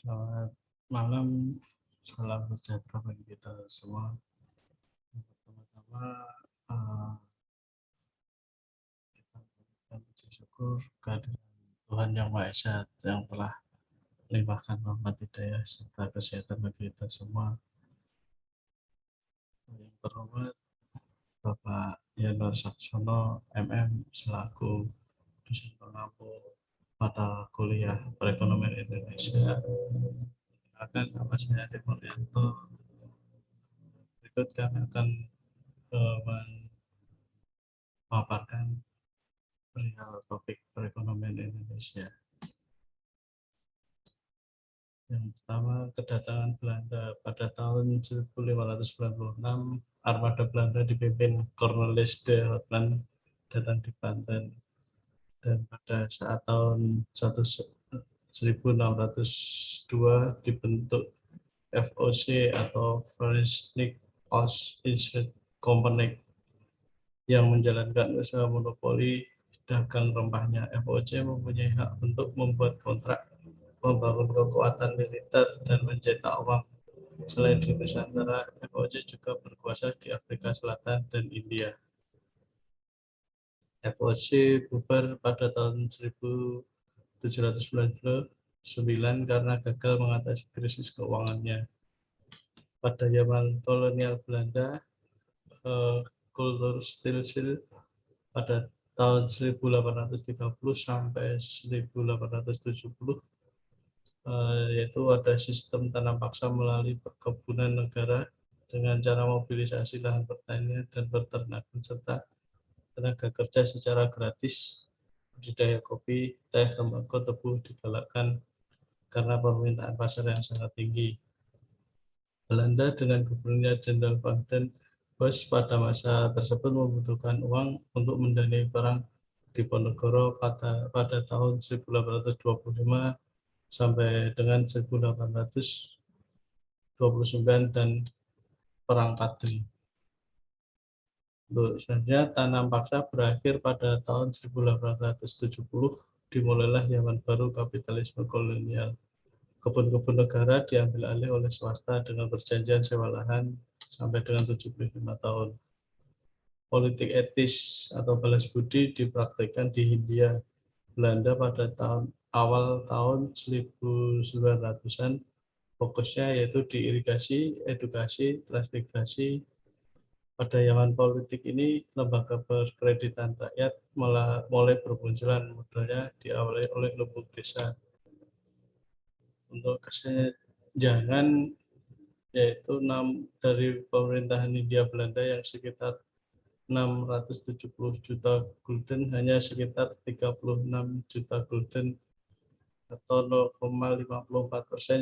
Selamat malam, salam sejahtera bagi kita semua. Pertama-tama kita berikan puji syukur kehadiran Tuhan Yang Maha Esa yang telah melimpahkan rahmat hidayah serta kesehatan bagi kita semua. Yang terhormat Bapak Yanar Saksono MM selaku dosen pengampu mata kuliah perekonomian Indonesia. Akan nama saya Adi Muryanto. Berikut kami akan memaparkan perihal topik perekonomian Indonesia. Yang pertama, kedatangan Belanda pada tahun 1596, armada Belanda dipimpin Cornelis de Houtman datang di Banten, dan pada saat tahun 1602 dibentuk FOC atau Verenigd Oost-Indisch Compagnie yang menjalankan usaha monopoli dagang rempahnya. FOC mempunyai hak untuk membuat kontrak, membangun kekuatan militer, dan mencetak uang. Selain di Nusantara, FOC juga berkuasa di Afrika Selatan dan India. FOC bubar pada tahun 1799 karena gagal mengatasi krisis keuangannya. Pada zaman kolonial Belanda, Kulturstilstil pada tahun 1830 sampai 1870, yaitu ada sistem tanam paksa melalui perkebunan negara dengan cara mobilisasi lahan pertanian dan peternakan serta tenaga kerja secara gratis. Budidaya kopi, teh, tembakau, tebu digalakkan karena permintaan pasar yang sangat tinggi. Belanda dengan gubernurnya Jenderal Van den Bosch pada masa tersebut membutuhkan uang untuk mendanai perang Diponegoro pada tahun 1825 sampai dengan 1829 dan Perang Padri. Tentu saja tanam paksa berakhir pada tahun 1870, dimulailah zaman baru kapitalisme kolonial. Kebun-kebun negara diambil alih oleh swasta dengan perjanjian sewa lahan sampai dengan 75 tahun. Politik etis atau balas budi dipraktikkan di Hindia Belanda pada awal tahun 1900-an. Fokusnya yaitu di irigasi, edukasi, transmigrasi. Pada zaman politik ini, lembaga perkreditan rakyat mulai bermunculan, modalnya diawali oleh lubuk desa. Untuk kesenjangan yaitu dari pemerintahan Hindia Belanda yang sekitar 670 juta gulden, hanya sekitar 36 juta gulden atau 0,54%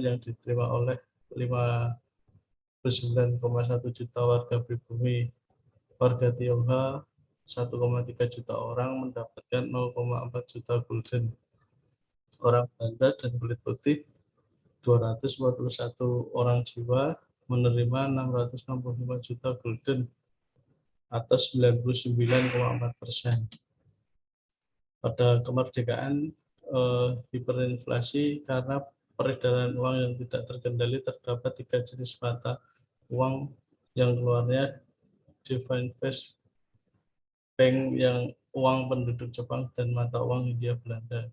yang diterima oleh 59,1 juta warga pribumi. Warga Tionghoa 1,3 juta orang mendapatkan 0,4 juta gulden. Orang Belanda dan kulit putih 241 orang jiwa menerima 665 juta gulden atau 99,4%. Pada kemerdekaan, hiperinflasi karena peredaran uang yang tidak terkendali. Terdapat 3 jenis mata uang yang keluarnya Divine Base Bank yang uang penduduk Jepang dan mata uang Hindia Belanda.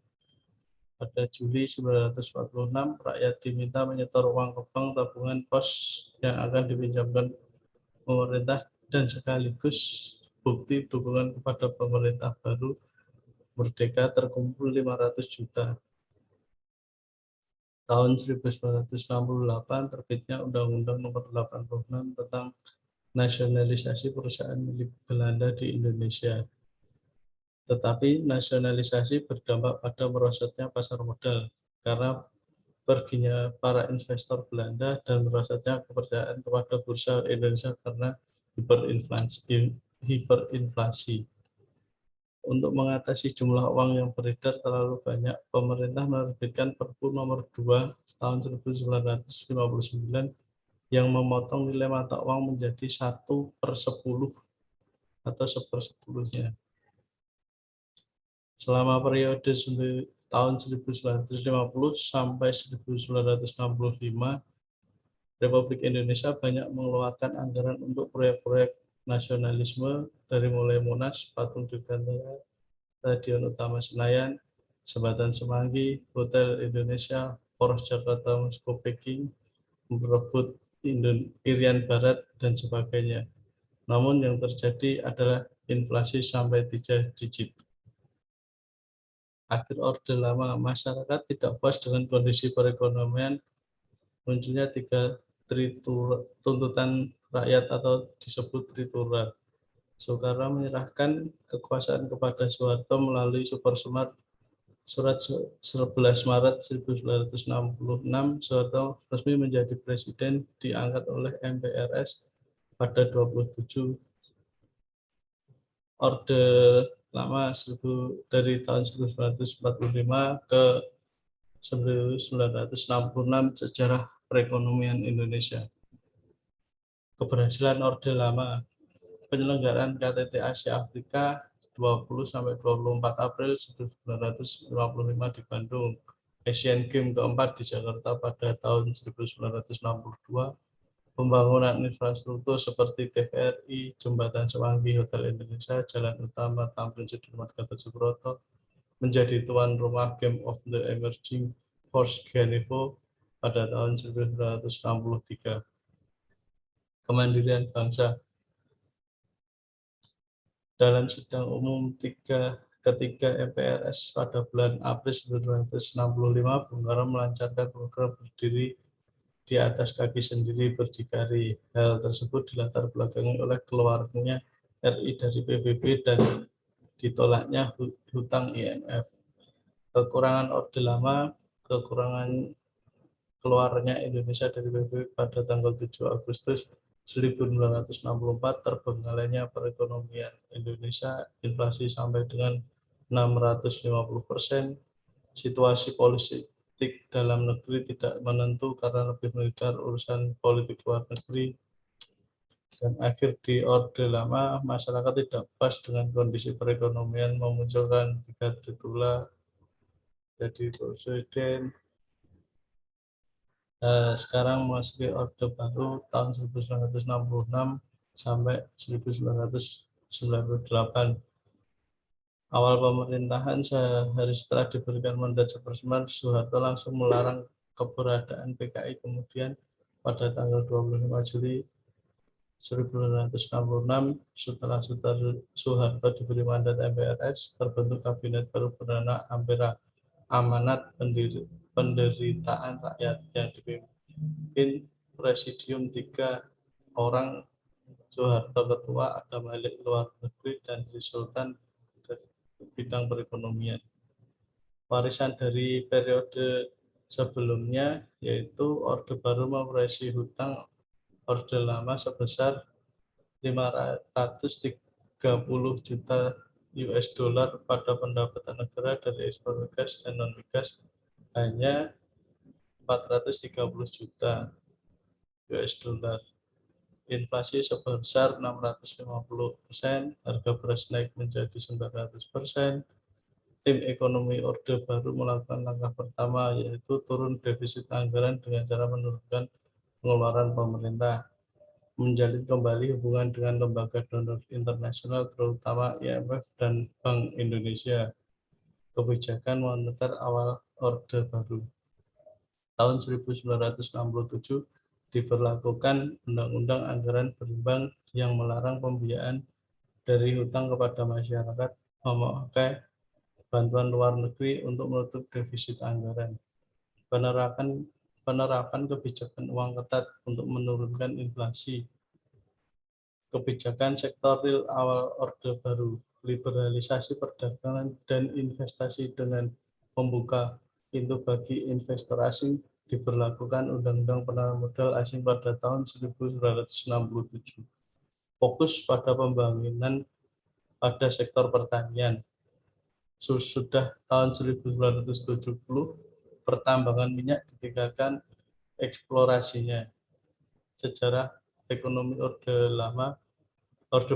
Pada Juli 1946, rakyat diminta menyetor uang ke bank tabungan pos yang akan dipinjamkan pemerintah dan sekaligus bukti dukungan kepada pemerintah baru merdeka terkumpul 500 juta. Tahun 1968 terbitnya Undang-Undang Nomor 86 tentang nasionalisasi perusahaan milik Belanda di Indonesia. Tetapi nasionalisasi berdampak pada merosotnya pasar modal karena perginya para investor Belanda dan merosotnya kepercayaan kepada bursa Indonesia karena hiperinflasi. Untuk mengatasi jumlah uang yang beredar terlalu banyak, pemerintah menerbitkan Perpu Nomor 2 tahun 1959 yang memotong nilai mata uang menjadi 1/10 atau 1/10-nya. Selama periode tahun 1950 sampai 1965, Republik Indonesia banyak mengeluarkan anggaran untuk proyek-proyek nasionalisme dari mulai Monas, Patung Dirgantara, Stadion Utama Senayan, Jembatan Semanggi, Hotel Indonesia, Poros Jakarta Moskow Peking, berebut Irian Barat, dan sebagainya. Namun yang terjadi adalah inflasi sampai 3 digit. Akhir Orde Lama, masyarakat tidak puas dengan kondisi perekonomian, munculnya 3 tuntutan rakyat atau disebut trituran. Soekarno menyerahkan kekuasaan kepada Soeharto melalui Super Semar. Surat 11 Maret 1966, Soeharto resmi menjadi presiden, diangkat oleh MPRS pada 27 Orde Lama dari tahun 1945 ke 1966, sejarah perekonomian Indonesia. Keberhasilan Orde Lama, penyelenggaraan KTT Asia Afrika 20-24 April 1955 di Bandung, Asian Games keempat di Jakarta pada tahun 1962, pembangunan infrastruktur seperti TVRI, Jembatan Semanggi, Hotel Indonesia, Jalan Utama, Tamrin Sudirman, Gatot Subroto, menjadi tuan rumah Game of the Emerging Force Genevo pada tahun 1963. Kemandirian bangsa. Dalam sidang umum ketiga MPRS pada bulan April 1965, Bung Karno melancarkan program berdiri di atas kaki sendiri berdikari. Hal tersebut dilatar belakangi oleh keluarnya RI dari PBB dan ditolaknya hutang IMF. Kekurangan Orde Lama, kekurangan keluarnya Indonesia dari PBB pada tanggal 7 Agustus 1964, terbengkalainya perekonomian Indonesia, inflasi sampai dengan 650%, situasi politik dalam negeri tidak menentu karena lebih mengejar urusan politik luar negeri, dan akhir di Orde Lama, masyarakat tidak puas dengan kondisi perekonomian, memunculkan 3 tritula jadi presiden. Sekarang memasuki Orde Baru tahun 1966 sampai 1998. Awal pemerintahan, sehari setelah diberikan mandat Superseman, Soeharto langsung melarang keberadaan PKI. Kemudian pada tanggal 25 Juli 1966, setelah Soeharto diberi mandat MPRS, terbentuk kabinet baru bernama Ampera, Amanat Penderitaan Rakyat, yang dipimpin presidium 3 orang, Soeharto ketua, Adam Malik luar negeri, dan Sri Sultan dari bidang perekonomian. Warisan dari periode sebelumnya, yaitu Orde Baru memproyeksi hutang Orde Lama sebesar 530 juta US dollar pada pendapatan negara dari ekspor migas dan non-migas hanya 430 juta US dollar. Inflasi sebesar 650%, harga beras naik menjadi 900%. Tim ekonomi Orde Baru melakukan langkah pertama, yaitu turun defisit anggaran dengan cara menurunkan pengeluaran pemerintah, menjalin kembali hubungan dengan lembaga donor internasional terutama IMF dan Bank Indonesia. Kebijakan moneter awal Orde Baru. Tahun 1967 diberlakukan Undang-Undang Anggaran Berimbang yang melarang pembiayaan dari hutang kepada masyarakat memakai bantuan luar negeri untuk menutup defisit anggaran. Penerapan kebijakan uang ketat untuk menurunkan inflasi. Kebijakan sektor real awal Orde Baru, liberalisasi perdagangan dan investasi dengan membuka pintu bagi investor asing, diberlakukan Undang-Undang Penanaman Modal Asing pada tahun 1967. Fokus pada pembangunan pada sektor pertanian. Sudah tahun 1970, pertambangan minyak ditingkatkan eksplorasinya. Sejarah ekonomi Orde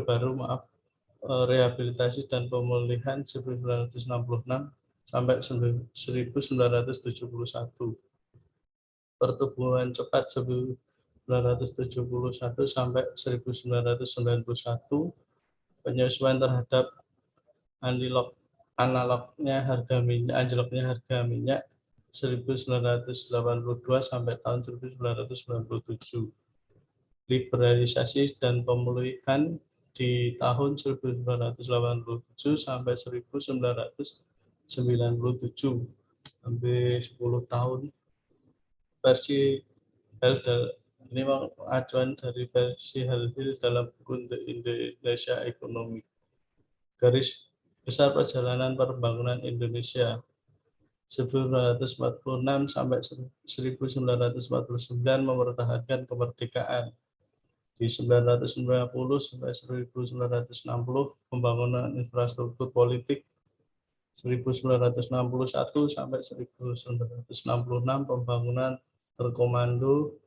Baru, rehabilitasi dan pemulihan 1966, sampai 1971. Pertumbuhan cepat 1971 sampai 1991, penyesuaian terhadap analognya harga minyak, anjloknya harga minyak 1982 sampai tahun 1997. Liberalisasi dan pemulihan di tahun 1987 sampai 1997, hampir 10 tahun. Versi Helder ini acuan dari versi Helder dalam buku Indonesia Ekonomi. Garis besar perjalanan pembangunan Indonesia 1946 sampai 1949 mempertahankan kemerdekaan. Di 1990 sampai 1960 pembangunan infrastruktur politik. 1961 sampai 1966 pembangunan terkomando.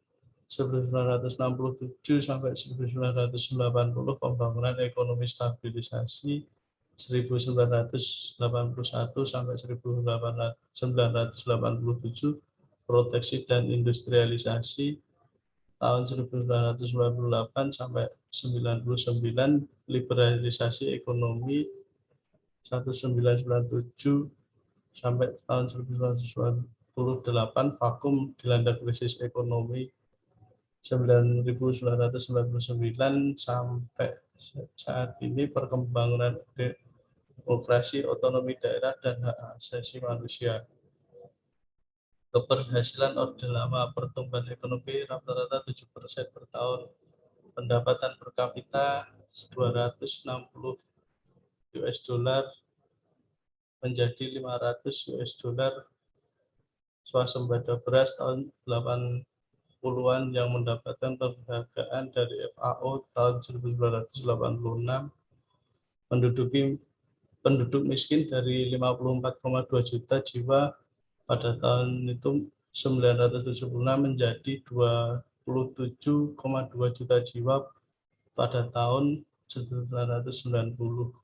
1967 sampai 1980 pembangunan ekonomi stabilisasi. 1981 sampai 1987 proteksi dan industrialisasi. Tahun 1998 sampai 99 liberalisasi ekonomi. 1997 sampai tahun 1998 vakum dilanda krisis ekonomi. 1999 sampai saat ini perkembangan demokrasi, otonomi daerah, dan hak asasi manusia. Keberhasilan Orde Lama, pertumbuhan ekonomi rata-rata 7% per tahun, pendapatan per kapita 260 US dollar menjadi 500 US dollar, swasembada beras tahun 80-an yang mendapatkan penghargaan dari FAO tahun 1986, penduduk miskin dari 54,2 juta jiwa pada tahun itu 976 menjadi 27,2 juta jiwa pada tahun 1990.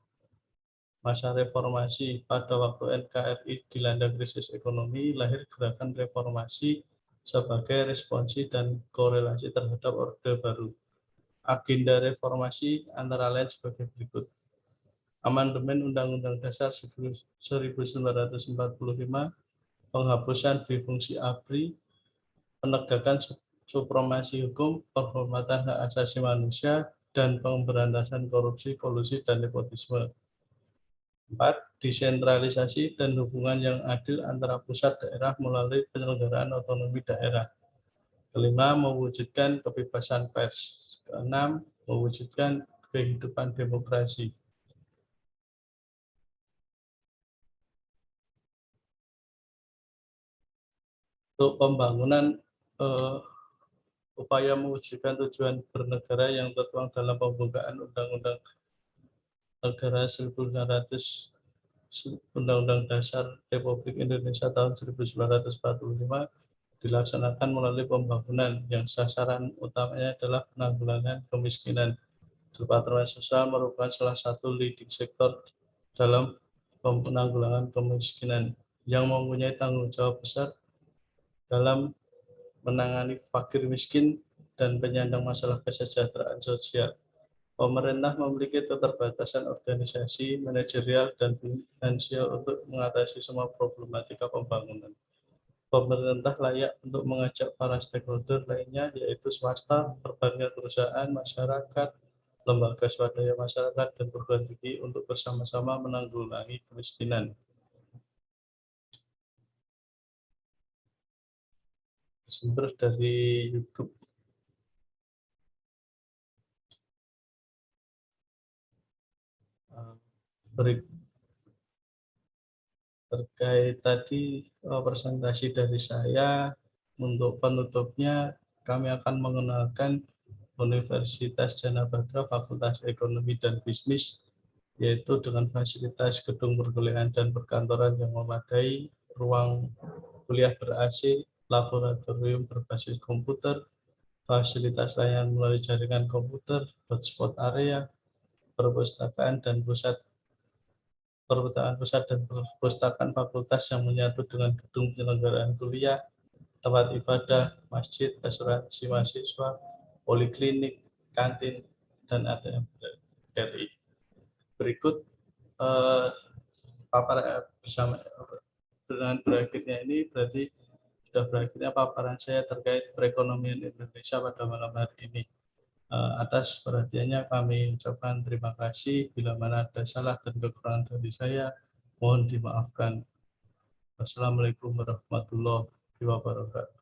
Masa reformasi, pada waktu NKRI dilanda krisis ekonomi, lahir gerakan reformasi sebagai responsi dan korelasi terhadap Orde Baru. Agenda reformasi antara lain sebagai berikut. Amandemen Undang-Undang Dasar 1945, penghapusan difungsi ABRI, penegakan supremasi hukum, penghormatan hak asasi manusia, dan pemberantasan korupsi, kolusi, dan nepotisme. 4. Desentralisasi dan hubungan yang adil antara pusat daerah melalui penyelenggaraan otonomi daerah. Kelima, mewujudkan kebebasan pers. Keenam, mewujudkan kehidupan demokrasi. Untuk pembangunan upaya mewujudkan tujuan bernegara yang tertuang dalam pembukaan Undang-Undang Negara 1900 Undang-Undang Dasar Republik Indonesia tahun 1945 dilaksanakan melalui pembangunan yang sasaran utamanya adalah penanggulangan kemiskinan. Departemen Sosial merupakan salah satu leading sektor dalam penanggulangan kemiskinan yang mempunyai tanggung jawab besar dalam menangani fakir miskin dan penyandang masalah kesejahteraan sosial. Pemerintah memiliki keterbatasan organisasi, manajerial, dan finansial untuk mengatasi semua problematika pembangunan. Pemerintah layak untuk mengajak para stakeholder lainnya, yaitu swasta, berbagai perusahaan, masyarakat, lembaga swadaya masyarakat, dan perguruan tinggi untuk bersama-sama menanggulangi kemiskinan. Sumber dari YouTube. Terkait tadi presentasi dari saya, untuk penutupnya kami akan mengenalkan Universitas Jana Badra Fakultas Ekonomi dan Bisnis, yaitu dengan fasilitas gedung perkuliahan dan perkantoran yang memadai, ruang kuliah ber-AC, laboratorium berbasis komputer, fasilitas layanan melalui jaringan komputer, hotspot area, perpustakaan, dan pusat perpustakaan pusat dan perpustakaan fakultas yang menyatu dengan gedung penyelenggaraan kuliah, tempat ibadah, masjid, asuransi mahasiswa, poliklinik, kantin, dan ATM RI. Berikut bersama dengan berakhirnya ini berarti sudah berakhirnya paparan saya terkait perekonomian Indonesia pada malam hari ini. Atas perhatiannya kami ucapkan terima kasih. Bila mana ada salah dan kekurangan dari saya, mohon dimaafkan. Wassalamualaikum warahmatullahi wabarakatuh.